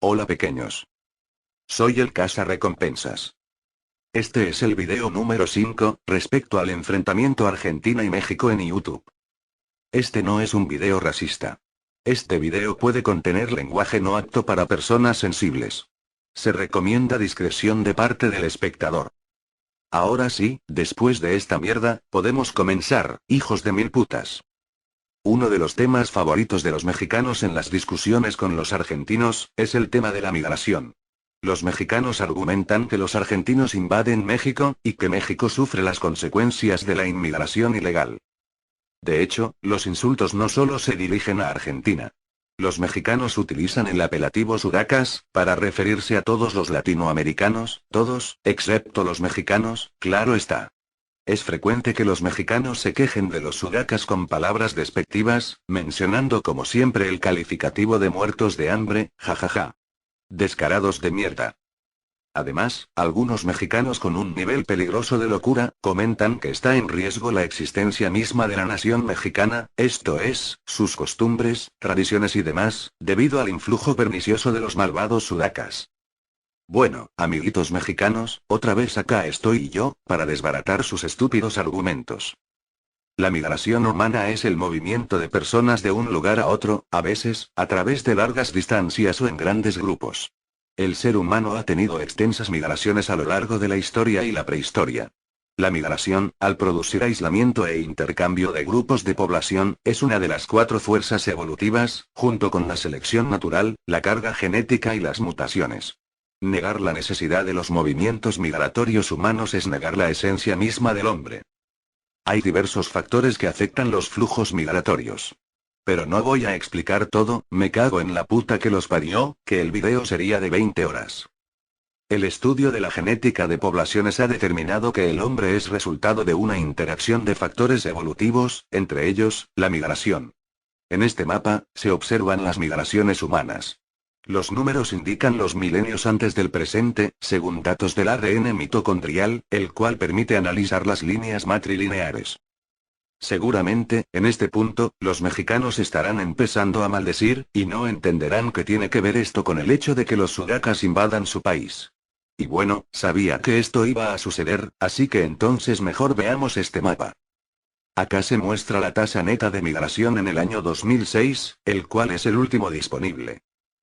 Hola pequeños. Soy el Recompensas. Este es el video número 5, respecto al enfrentamiento Argentina y México en YouTube. Este no es un video racista. Este video puede contener lenguaje no apto para personas sensibles. Se recomienda discreción de parte del espectador. Ahora sí, después de esta mierda, podemos comenzar, hijos de mil putas. Uno de los temas favoritos de los mexicanos en las discusiones con los argentinos, es el tema de la migración. Los mexicanos argumentan que los argentinos invaden México, y que México sufre las consecuencias de la inmigración ilegal. De hecho, los insultos no solo se dirigen a Argentina. Los mexicanos utilizan el apelativo sudacas, para referirse a todos los latinoamericanos, todos, excepto los mexicanos, claro está. Es frecuente que los mexicanos se quejen de los sudacas con palabras despectivas, mencionando como siempre el calificativo de muertos de hambre, jajaja. Descarados de mierda. Además, algunos mexicanos con un nivel peligroso de locura, comentan que está en riesgo la existencia misma de la nación mexicana, esto es, sus costumbres, tradiciones y demás, debido al influjo pernicioso de los malvados sudacas. Bueno, amiguitos mexicanos, otra vez acá estoy yo, para desbaratar sus estúpidos argumentos. La migración humana es el movimiento de personas de un lugar a otro, a veces, a través de largas distancias o en grandes grupos. El ser humano ha tenido extensas migraciones a lo largo de la historia y la prehistoria. La migración, al producir aislamiento e intercambio de grupos de población, es una de las 4 fuerzas evolutivas, junto con la selección natural, la carga genética y las mutaciones. Negar la necesidad de los movimientos migratorios humanos es negar la esencia misma del hombre. Hay diversos factores que afectan los flujos migratorios. Pero no voy a explicar todo, me cago en la puta que los parió, que el video sería de 20 horas. El estudio de la genética de poblaciones ha determinado que el hombre es resultado de una interacción de factores evolutivos, entre ellos, la migración. En este mapa, se observan las migraciones humanas. Los números indican los milenios antes del presente, según datos del ADN mitocondrial, el cual permite analizar las líneas matrilineares. Seguramente, en este punto, los mexicanos estarán empezando a maldecir, y no entenderán que tiene que ver esto con el hecho de que los sudacas invadan su país. Y bueno, sabía que esto iba a suceder, así que entonces mejor veamos este mapa. Acá se muestra la tasa neta de migración en el año 2006, el cual es el último disponible.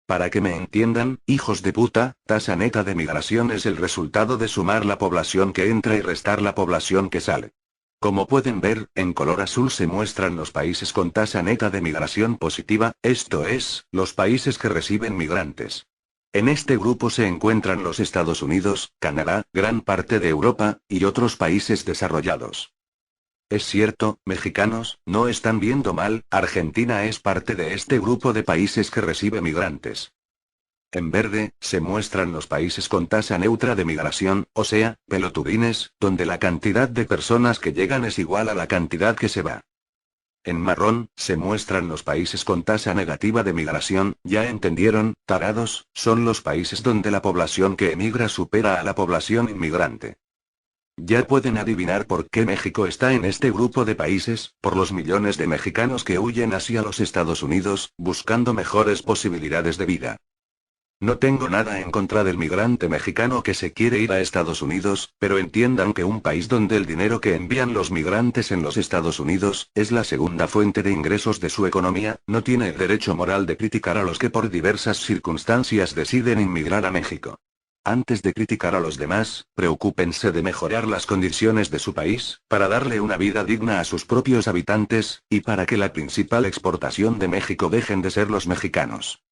Para que me entiendan, hijos de puta, tasa neta de migración es el resultado de sumar la población que entra y restar la población que sale. Como pueden ver, en color azul se muestran los países con tasa neta de migración positiva, esto es, los países que reciben migrantes. En este grupo se encuentran los Estados Unidos, Canadá, gran parte de Europa, y otros países desarrollados. Es cierto, mexicanos, no están viendo mal, Argentina es parte de este grupo de países que recibe migrantes. En verde, se muestran los países con tasa neutra de migración, o sea, pelotudines, donde la cantidad de personas que llegan es igual a la cantidad que se va. En marrón, se muestran los países con tasa negativa de migración, ya entendieron, tarados, son los países donde la población que emigra supera a la población inmigrante. Ya pueden adivinar por qué México está en este grupo de países, por los millones de mexicanos que huyen hacia los Estados Unidos, buscando mejores posibilidades de vida. No tengo nada en contra del migrante mexicano que se quiere ir a Estados Unidos, pero entiendan que un país donde el dinero que envían los migrantes en los Estados Unidos, es la segunda fuente de ingresos de su economía, no tiene el derecho moral de criticar a los que por diversas circunstancias deciden inmigrar a México. Antes de criticar a los demás, preocúpense de mejorar las condiciones de su país, para darle una vida digna a sus propios habitantes, y para que la principal exportación de México dejen de ser los mexicanos.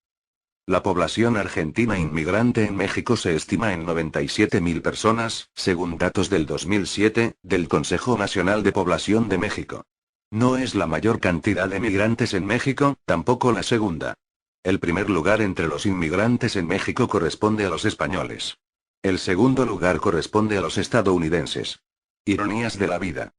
La población argentina inmigrante en México se estima en 97.000 personas, según datos del 2007, del Consejo Nacional de Población de México. No es la mayor cantidad de migrantes en México, tampoco la segunda. El primer lugar entre los inmigrantes en México corresponde a los españoles. El segundo lugar corresponde a los estadounidenses. Ironías de la vida.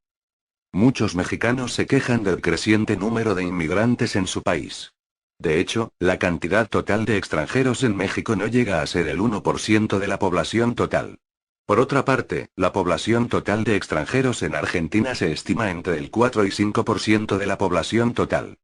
Muchos mexicanos se quejan del creciente número de inmigrantes en su país. De hecho, la cantidad total de extranjeros en México no llega a ser el 1% de la población total. Por otra parte, la población total de extranjeros en Argentina se estima entre el 4 y 5% de la población total.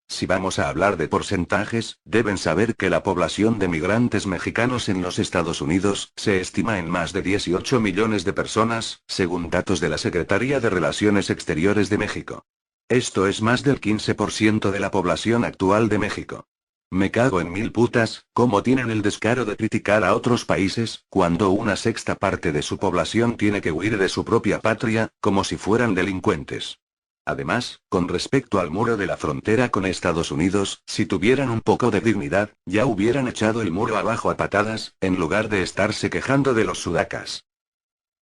Si vamos a hablar de porcentajes, deben saber que la población de migrantes mexicanos en los Estados Unidos se estima en más de 18 millones de personas, según datos de la Secretaría de Relaciones Exteriores de México. Esto es más del 15% de la población actual de México. Me cago en mil putas, ¿cómo tienen el descaro de criticar a otros países, cuando una sexta parte de su población tiene que huir de su propia patria, como si fueran delincuentes? Además, con respecto al muro de la frontera con Estados Unidos, si tuvieran un poco de dignidad, ya hubieran echado el muro abajo a patadas, en lugar de estarse quejando de los sudacas.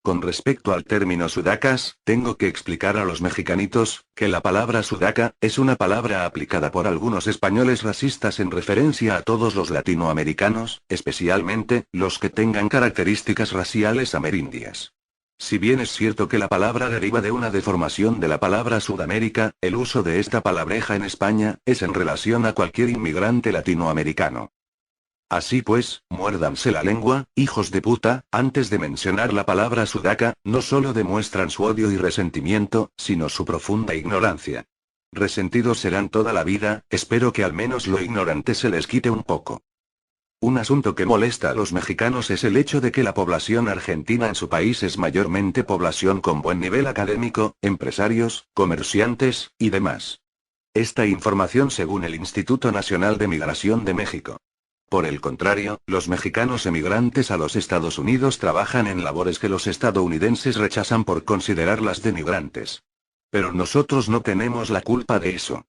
Con respecto al término sudacas, tengo que explicar a los mexicanitos, que la palabra sudaca, es una palabra aplicada por algunos españoles racistas en referencia a todos los latinoamericanos, especialmente, los que tengan características raciales amerindias. Si bien es cierto que la palabra deriva de una deformación de la palabra Sudamérica, el uso de esta palabreja en España, es en relación a cualquier inmigrante latinoamericano. Así pues, muérdanse la lengua, hijos de puta, antes de mencionar la palabra sudaca, no solo demuestran su odio y resentimiento, sino su profunda ignorancia. Resentidos serán toda la vida, espero que al menos lo ignorante se les quite un poco. Un asunto que molesta a los mexicanos es el hecho de que la población argentina en su país es mayormente población con buen nivel académico, empresarios, comerciantes, y demás. Esta información según el Instituto Nacional de Migración de México. Por el contrario, los mexicanos emigrantes a los Estados Unidos trabajan en labores que los estadounidenses rechazan por considerarlas denigrantes. Pero nosotros no tenemos la culpa de eso.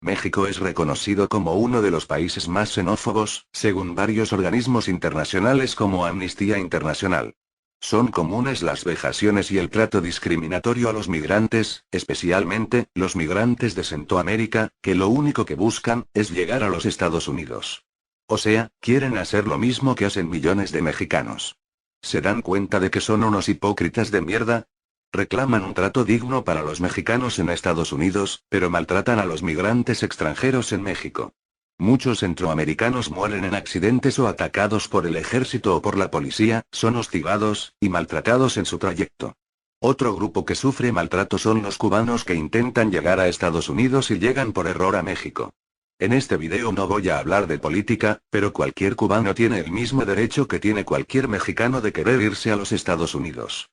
México es reconocido como uno de los países más xenófobos, según varios organismos internacionales como Amnistía Internacional. Son comunes las vejaciones y el trato discriminatorio a los migrantes, especialmente, los migrantes de Centroamérica, que lo único que buscan, es llegar a los Estados Unidos. O sea, quieren hacer lo mismo que hacen millones de mexicanos. ¿Se dan cuenta de que son unos hipócritas de mierda? Reclaman un trato digno para los mexicanos en Estados Unidos, pero maltratan a los migrantes extranjeros en México. Muchos centroamericanos mueren en accidentes o atacados por el ejército o por la policía, son hostigados y maltratados en su trayecto. Otro grupo que sufre maltrato son los cubanos que intentan llegar a Estados Unidos y llegan por error a México. En este video no voy a hablar de política, pero cualquier cubano tiene el mismo derecho que tiene cualquier mexicano de querer irse a los Estados Unidos.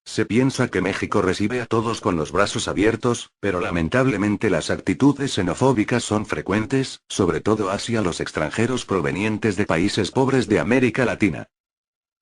Se piensa que México recibe a todos con los brazos abiertos, pero lamentablemente las actitudes xenofóbicas son frecuentes, sobre todo hacia los extranjeros provenientes de países pobres de América Latina.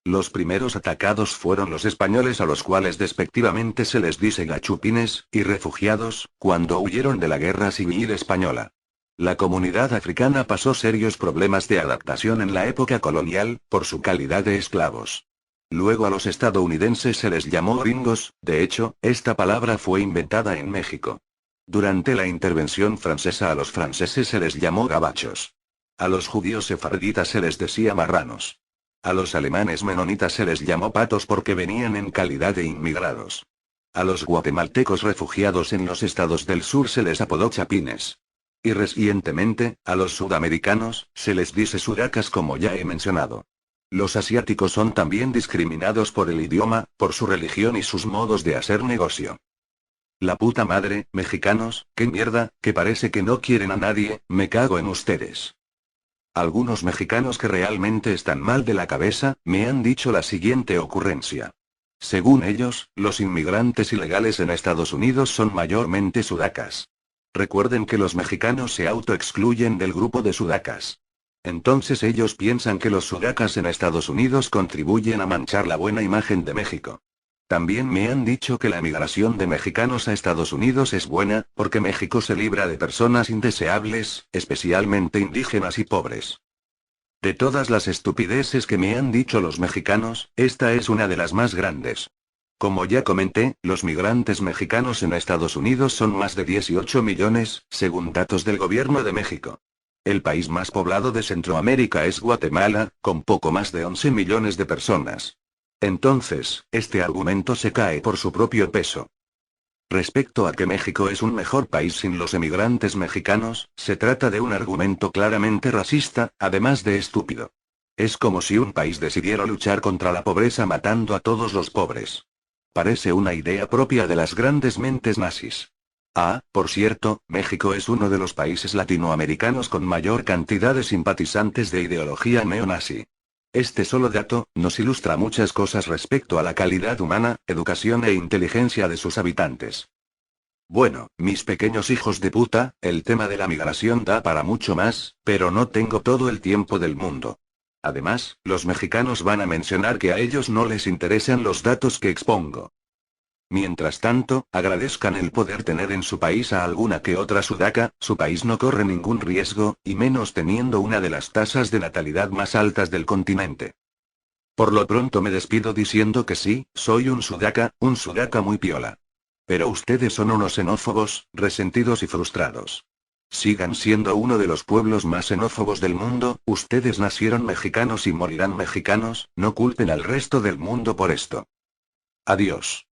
Los primeros atacados fueron los españoles, a los cuales despectivamente se les dice gachupines, y refugiados, cuando huyeron de la guerra civil española. La comunidad africana pasó serios problemas de adaptación en la época colonial, por su calidad de esclavos. Luego a los estadounidenses se les llamó gringos, de hecho, esta palabra fue inventada en México. Durante la intervención francesa a los franceses se les llamó gabachos. A los judíos sefarditas se les decía marranos. A los alemanes menonitas se les llamó patos porque venían en calidad de inmigrados. A los guatemaltecos refugiados en los estados del sur se les apodó chapines. Y recientemente, a los sudamericanos, se les dice sudacas como ya he mencionado. Los asiáticos son también discriminados por el idioma, por su religión y sus modos de hacer negocio. La puta madre, mexicanos, qué mierda, que parece que no quieren a nadie, me cago en ustedes. Algunos mexicanos que realmente están mal de la cabeza, me han dicho la siguiente ocurrencia. Según ellos, los inmigrantes ilegales en Estados Unidos son mayormente sudacas. Recuerden que los mexicanos se autoexcluyen del grupo de sudacas. Entonces ellos piensan que los sudacas en Estados Unidos contribuyen a manchar la buena imagen de México. También me han dicho que la emigración de mexicanos a Estados Unidos es buena, porque México se libra de personas indeseables, especialmente indígenas y pobres. De todas las estupideces que me han dicho los mexicanos, esta es una de las más grandes. Como ya comenté, los migrantes mexicanos en Estados Unidos son más de 18 millones, según datos del gobierno de México. El país más poblado de Centroamérica es Guatemala, con poco más de 11 millones de personas. Entonces, este argumento se cae por su propio peso. Respecto a que México es un mejor país sin los emigrantes mexicanos, se trata de un argumento claramente racista, además de estúpido. Es como si un país decidiera luchar contra la pobreza matando a todos los pobres. Parece una idea propia de las grandes mentes nazis. Ah, por cierto, México es uno de los países latinoamericanos con mayor cantidad de simpatizantes de ideología neonazi. Este solo dato nos ilustra muchas cosas respecto a la calidad humana, educación e inteligencia de sus habitantes. Bueno, mis pequeños hijos de puta, el tema de la migración da para mucho más, pero no tengo todo el tiempo del mundo. Además, los mexicanos van a mencionar que a ellos no les interesan los datos que expongo. Mientras tanto, agradezcan el poder tener en su país a alguna que otra sudaca, su país no corre ningún riesgo, y menos teniendo una de las tasas de natalidad más altas del continente. Por lo pronto me despido diciendo que sí, soy un sudaca muy piola. Pero ustedes son unos xenófobos, resentidos y frustrados. Sigan siendo uno de los pueblos más xenófobos del mundo, ustedes nacieron mexicanos y morirán mexicanos, no culpen al resto del mundo por esto. Adiós.